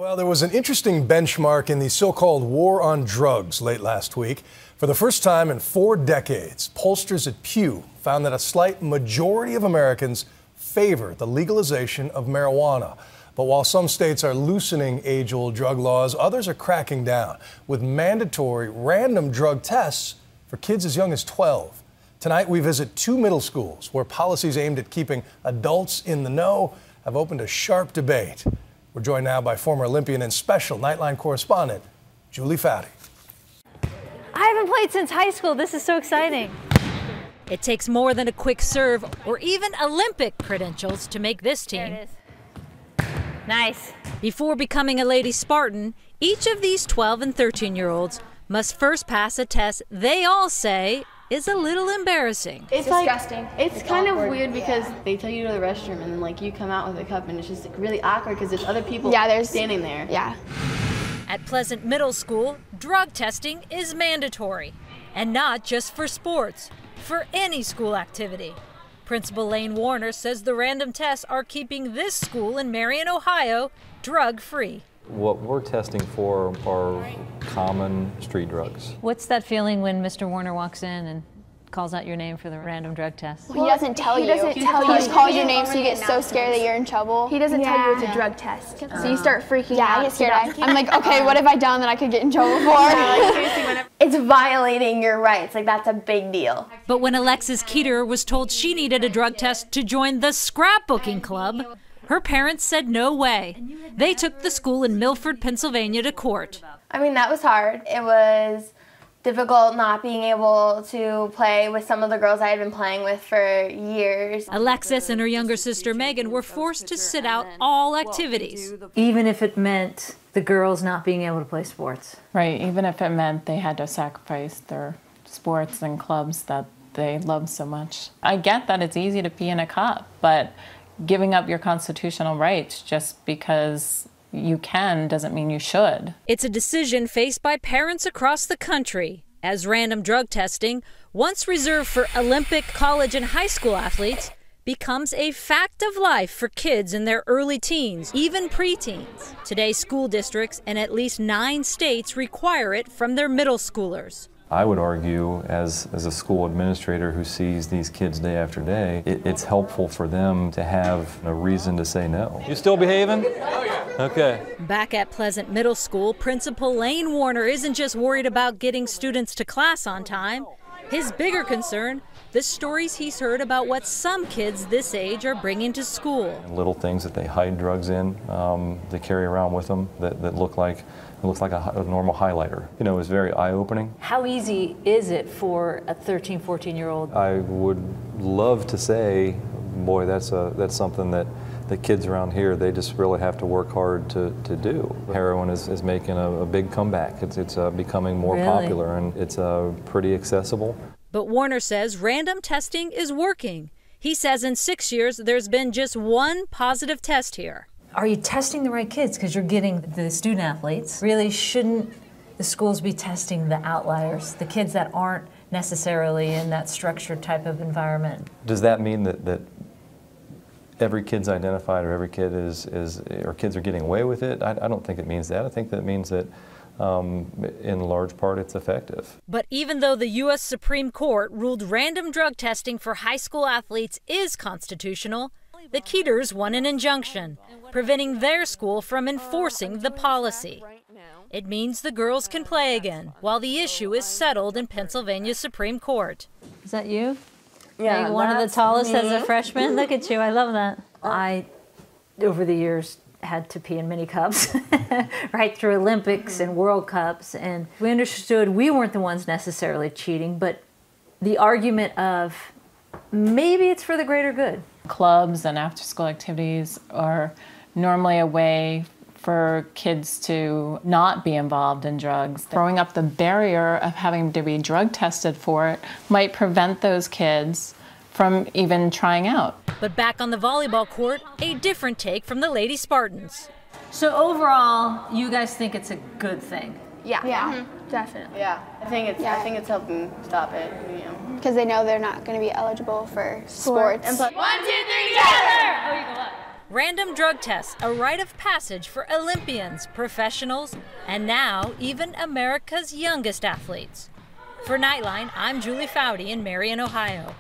Well, there was an interesting benchmark in the so-called war on drugs late last week. For the first time in 4 decades, pollsters at Pew found that a slight majority of Americans favor the legalization of marijuana. But while some states are loosening age-old drug laws, others are cracking down with mandatory random drug tests for kids as young as 12. Tonight, we visit 2 middle schools where policies aimed at keeping adults in the know have opened a sharp debate. We're joined now by former Olympian and special Nightline correspondent, Julie Foudy. I haven't played since high school. This is so exciting. It takes more than a quick serve or even Olympic credentials to make this team. There it is. Nice. Before becoming a Lady Spartan, each of these 12 and 13-year-olds must first pass a test they all say is a little embarrassing. It's disgusting. It's kind awkward. of weird because they tell you to go to the restroom and then like you come out with a cup and it's just like really awkward because there's other people standing there. Yeah. At Pleasant Middle School, drug testing is mandatory, and not just for sports, for any school activity. Principal Lane Warner says the random tests are keeping this school in Marion, Ohio, drug-free. What we're testing for are common street drugs. What's that feeling when Mr. Warner walks in and calls out your name for the random drug test? Well, he doesn't tell you. He just calls your name, so you get so scared that you're in trouble. He doesn't tell you it's a drug test. So you start freaking out. Yeah, I get scared. I'm like, okay, what have I done that I could get in trouble for? It's violating your rights. Like, that's a big deal. But when Alexis Keeter was told she needed a drug test to join the scrapbooking club, her parents said no way. They took the school in Milford, Pennsylvania to court. I mean, that was hard. It was difficult not being able to play with some of the girls I had been playing with for years. Alexis and her younger sister Megan were forced to sit out all activities. Even if it meant the girls not being able to play sports. Right, even if it meant they had to sacrifice their sports and clubs that they love so much. I get that it's easy to pee in a cup, but giving up your constitutional rights just because you can doesn't mean you should. It's a decision faced by parents across the country, as random drug testing, once reserved for Olympic, college, and high school athletes, becomes a fact of life for kids in their early teens, even preteens. Today, school districts in at least 9 states require it from their middle schoolers. I would argue, as a school administrator who sees these kids day after day, it's helpful for them to have a reason to say no. You still behaving? Okay. Back at Pleasant Middle School, Principal Lane Warner isn't just worried about getting students to class on time. His bigger concern, the stories he's heard about what some kids this age are bringing to school. Little things that they hide drugs in, they carry around with them that look like a normal highlighter. You know, it's very eye-opening. How easy is it for a 13, 14-year-old? I would love to say, boy, that's something that the kids around here, they just really have to work hard to do. Heroin is making a big comeback. It's becoming more popular, and it's pretty accessible. But Warner says random testing is working. He says in 6 years, there's been just 1 positive test here. Are you testing the right kids? Because you're getting the student athletes. Really, shouldn't the schools be testing the outliers, the kids that aren't necessarily in that structured type of environment? Does that mean that every kid's identified, or every kid or kids are getting away with it? I don't think it means that. I think that means that in large part it's effective. But even though the U.S. Supreme Court ruled random drug testing for high school athletes is constitutional, the Keeters won an injunction, preventing their school from enforcing the policy. It means the girls can play again, while the issue is settled in Pennsylvania Supreme Court. Is that you? Yeah, like one of the tallest as a freshman? Look at you, I love that. I, over the years, had to pee in mini cups, right through Olympics and World Cups, and we understood we weren't the ones necessarily cheating, but the argument of maybe it's for the greater good. Clubs and after-school activities are normally a way for kids to not be involved in drugs. Throwing up the barrier of having to be drug tested for it might prevent those kids from even trying out. But back on the volleyball court, a different take from the Lady Spartans. So overall, you guys think it's a good thing? Yeah. Yeah, definitely. Yeah, I think it's helping stop it. You know. Because they know they're not going to be eligible for sports. 1, 2, 3, together! Oh, you go up. Random drug tests, a rite of passage for Olympians, professionals, and now even America's youngest athletes. For Nightline, I'm Julie Foudy in Marion, Ohio.